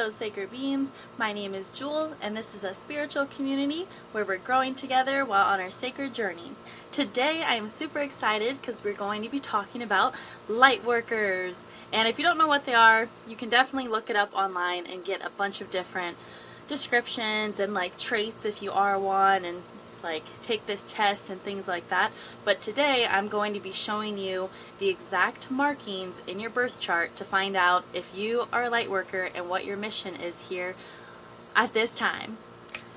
Hello sacred beings, my name is Jewel and this is a spiritual community where we're growing together while on our sacred journey. Today I am super excited because we're going to be talking about light workers. And if you don't know what they are, you can definitely look it up online and get a bunch of different descriptions and like traits if you are one, and like take this test and things like that. But today I'm going to be showing you the exact markings in your birth chart to find out if you are a light worker and what your mission is here at this time.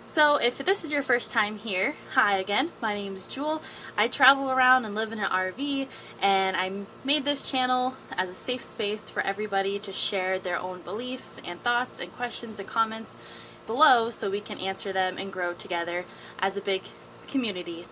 So if this is your first time here, hi again, my name is Jewel. I travel around and live in an RV, and I made this channel as a safe space for everybody to share their own beliefs and thoughts and questions and comments below so we can answer them and grow together as a big community.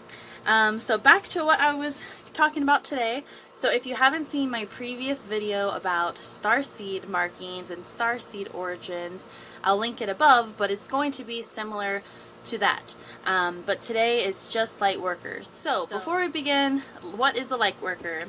So back to what I was talking about today. So if you haven't seen my previous video about starseed markings and starseed origins, I'll link it above, but it's going to be similar to that. But today it's just light workers. So before we begin, what is a light worker?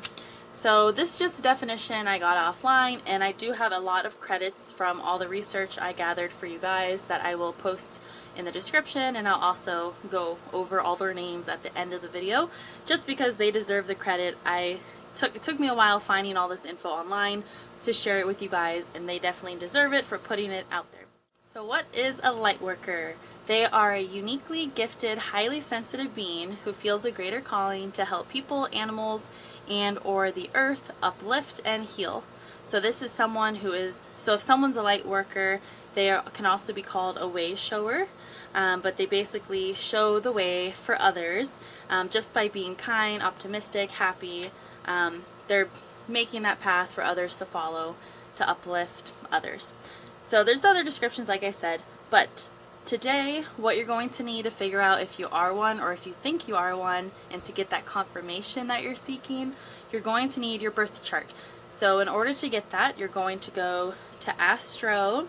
So this is just a definition I got offline, and I do have a lot of credits from all the research I gathered for you guys that I will post in the description, and I'll also go over all their names at the end of the video just because they deserve the credit. It took me a while finding all this info online to share it with you guys, and they definitely deserve it for putting it out there. So what is a light worker? They are a uniquely gifted, highly sensitive being who feels a greater calling to help people, animals, and or the earth uplift and heal. So this is someone who is, so if someone's a light worker, they can also be called a way shower, but they basically show the way for others just by being kind, optimistic, happy. They're making that path for others to follow, to uplift others. So there's other descriptions like I said, but today what you're going to need to figure out if you are one or if you think you are one, and to get that confirmation that you're seeking, you're going to need your birth chart. So in order to get that, you're going to go to astro-charts,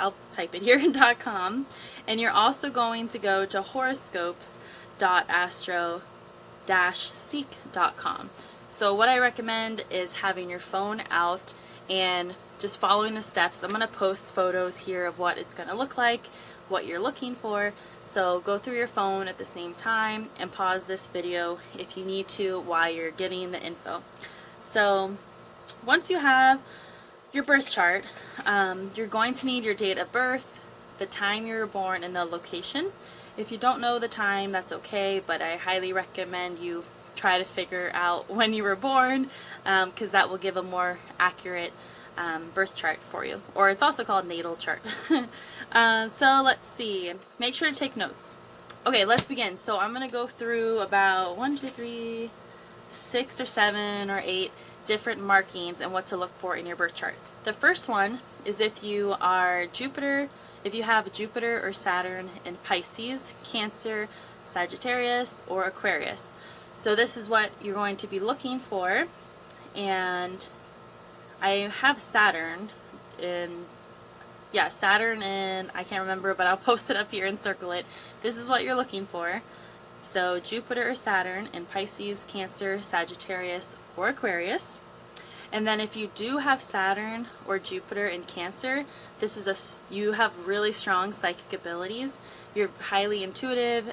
I'll type it here, .com, and you're also going to go to horoscopes.astro-seek.com. So what I recommend is having your phone out and just following the steps. I'm going to post photos here of what it's going to look like, what you're looking for. So go through your phone at the same time and pause this video if you need to while you're getting the info. So once you have your birth chart, you're going to need your date of birth, the time you were born, and the location. If you don't know the time, that's okay, but I highly recommend you try to figure out when you were born, because that will give a more accurate birth chart for you, or it's also called natal chart. So let's see, make sure to take notes. Okay, let's begin. So I'm going to go through about 6 or 7 or 8 different markings and what to look for in your birth chart. The first one is if you are Jupiter, if you have Jupiter or Saturn in Pisces, Cancer, Sagittarius, or Aquarius. So this is what you're going to be looking for, and I have Saturn in, Saturn in, I can't remember, but I'll post it up here and circle it. This is what you're looking for. So Jupiter or Saturn in Pisces, Cancer, Sagittarius, or Aquarius. And then if you do have Saturn or Jupiter in Cancer, this is you have really strong psychic abilities. You're highly intuitive,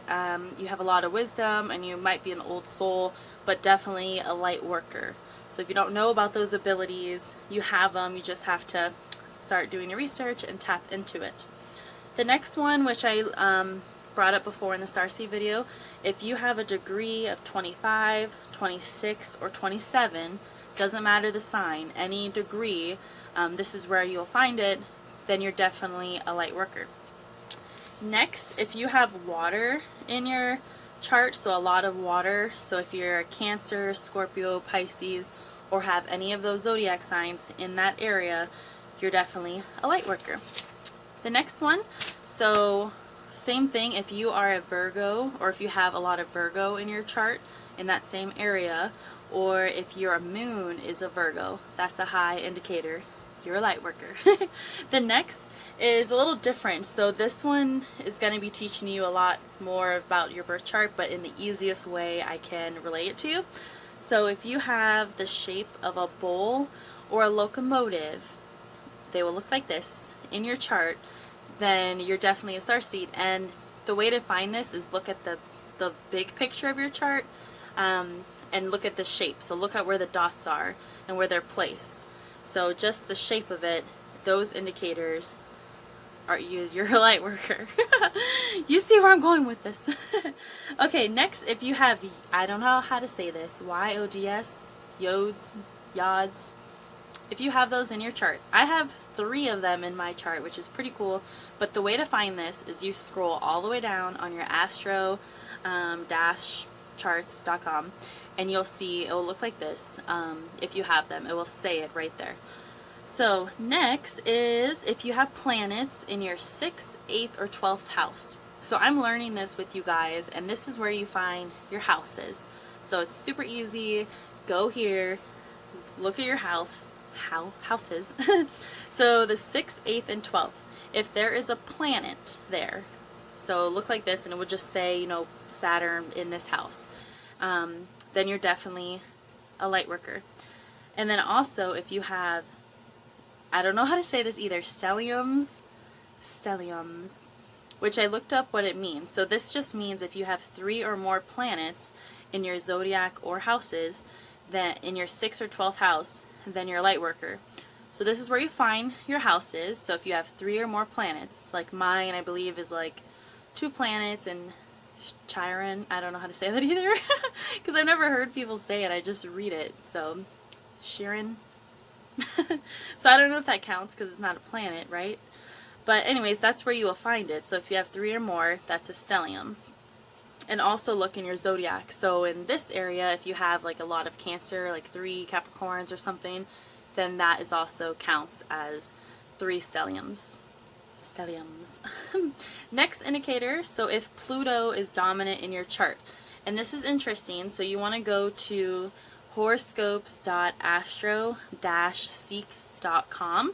you have a lot of wisdom, and you might be an old soul, but definitely a light worker. So if you don't know about those abilities, you have them. You just have to start doing your research and tap into it. The next one, which I brought up before in the Starseed video, if you have a degree of 25, 26, or 27, doesn't matter the sign, any degree, this is where you'll find it, then you're definitely a light worker. Next, if you have water in your chart, so a lot of water, so if you're a Cancer, Scorpio, Pisces, or have any of those zodiac signs in that area, you're definitely a light worker. The next one, so same thing, if you are a Virgo, or if you have a lot of Virgo in your chart in that same area, or if your moon is a Virgo, that's a high indicator you're a light worker. The next is a little different. So this one is going to be teaching you a lot more about your birth chart, but in the easiest way I can relate it to you. So if you have the shape of a bowl or a locomotive, they will look like this in your chart, then you're definitely a starseed. And the way to find this is look at the big picture of your chart, and look at the shape. So look at where the dots are and where they're placed. So just the shape of it, those indicators are you're a light worker. You see where I'm going with this. Okay, next, if you have, I don't know how to say this, YODS, yods, if you have those in your chart. I have 3 of them in my chart, which is pretty cool. But the way to find this is you scroll all the way down on your astro-charts.com, and you'll see it will look like this. If you have them, it will say it right there. So next is if you have planets in your 6th, 8th, or 12th house. So I'm learning this with you guys, and this is where you find your houses. So it's super easy. Go here, look at your houses. So the 6th, 8th, and 12th. If there is a planet there, so look like this, and it would just say, you know, Saturn in this house, then you're definitely a light worker. And then also if you have, I don't know how to say this either, stelliums, which I looked up what it means. So this just means if you have 3 or more planets in your zodiac or houses, then in your 6th or 12th house, then you're a light worker. So this is where you find your houses. So if you have 3 or more planets, like mine I believe is like 2 planets in Chiron. I don't know how to say that either because I've never heard people say it, I just read it. So Chiron. So I don't know if that counts because it's not a planet, right? But anyways, that's where you will find it. So if you have 3 or more, that's a stellium. And also look in your zodiac. So in this area, if you have like a lot of Cancer, like 3 Capricorns or something, then that is also counts as 3 stelliums. Next indicator, so if Pluto is dominant in your chart. And this is interesting, so you want to go to horoscopes.astro-seek.com,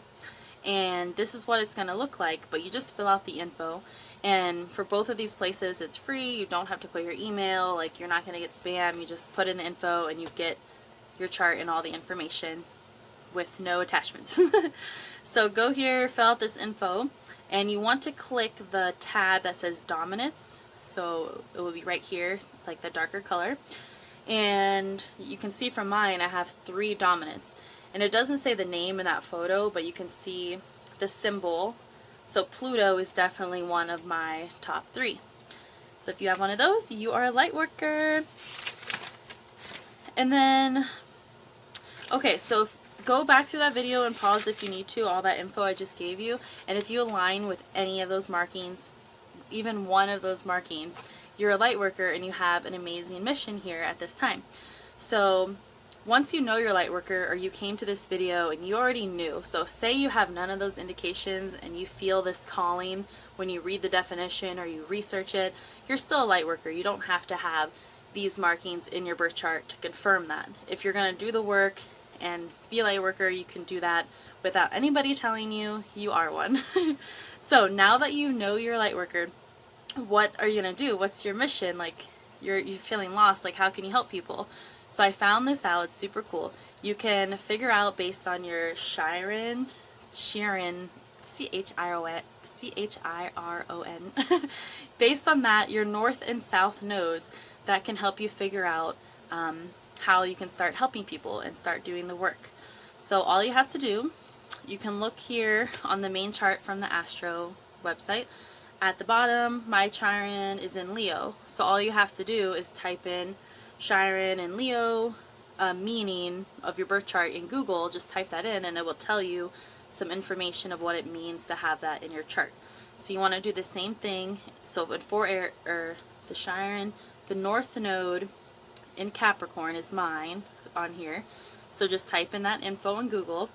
and this is what it's going to look like, but you just fill out the info. And for both of these places it's free. You don't have to put your email, like you're not going to get spam. You just put in the info and you get your chart and all the information with no attachments. So go here, fill out this info, and you want to click the tab that says dominance. So it will be right here. It's like the darker color. And you can see from mine I have 3 dominants. And it doesn't say the name in that photo, but you can see the symbol. So Pluto is definitely one of my top 3. So if you have one of those, you are a light worker. And then, okay, so go back through that video and pause if you need to, all that info I just gave you. And if you align with any of those markings, even one of those markings, you're a light worker and you have an amazing mission here at this time. So once you know you're a light worker, or you came to this video and you already knew, so say you have none of those indications and you feel this calling when you read the definition or you research it, you're still a light worker. You don't have to have these markings in your birth chart to confirm that. If you're going to do the work and be a light worker, you can do that without anybody telling you you are one. So now that you know you're a light worker, what are you going to do? What's your mission? Like you're feeling lost, like how can you help people? So I found this out. It's super cool. You can figure out based on your Chiron, Chiron, based on that, your north and south nodes that can help you figure out how you can start helping people and start doing the work. So all you have to do, you can look here on the main chart from the Astro website. At the bottom, my Chiron is in Leo. So all you have to do is type in Chiron and Leo meaning of your birth chart in Google. Just type that in and it will tell you some information of what it means to have that in your chart. So you want to do the same thing. So for the Chiron, the north node in Capricorn is mine on here. So just type in that info in Google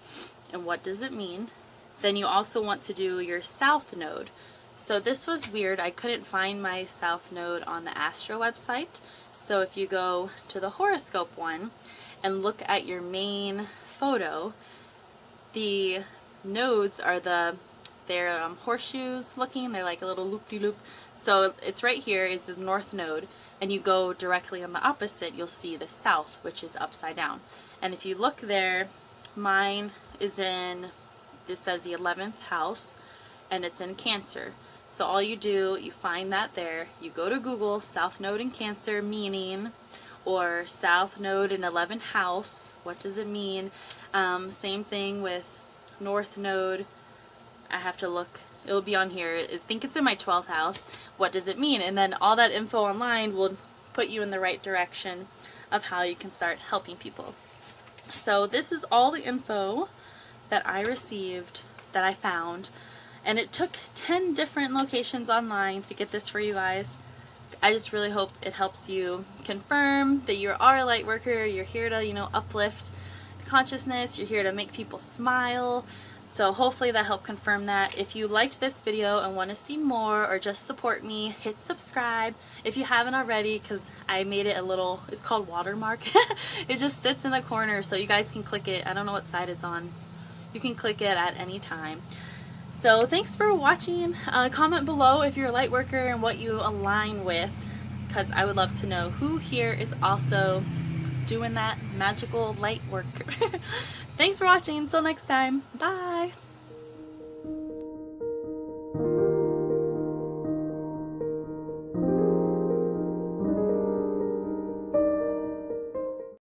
and what does it mean. Then you also want to do your south node. So this was weird. I couldn't find my south node on the Astro website. So if you go to the horoscope one and look at your main photo, the nodes are they're horseshoes looking. They're like a little loop-de-loop. So it's right here is the north node, and you go directly on the opposite, you'll see the south, which is upside down. And if you look there, mine is in this says the 11th house, and it's in Cancer. So all you do, you find that there, you go to Google South Node in Cancer meaning, or South Node in 11th house, what does it mean? Same thing with North Node. I have to look, it will be on here. I think it's in my 12th house. What does it mean? And then all that info online will put you in the right direction of how you can start helping people. So this is all the info that I received, that I found, and it took 10 different locations online to get this for you guys. I just really hope it helps you confirm that you are a light worker. You're here to, you know, uplift consciousness. You're here to make people smile. So hopefully that helped confirm that. If you liked this video and want to see more or just support me, hit subscribe if you haven't already, because I made it a little, it's called watermark. It just sits in the corner so you guys can click it. I don't know what side it's on. You can click it at any time. So thanks for watching. Comment below if you're a light worker and what you align with, because I would love to know who here is also doing that magical light work. Thanks for watching. Until next time. Bye.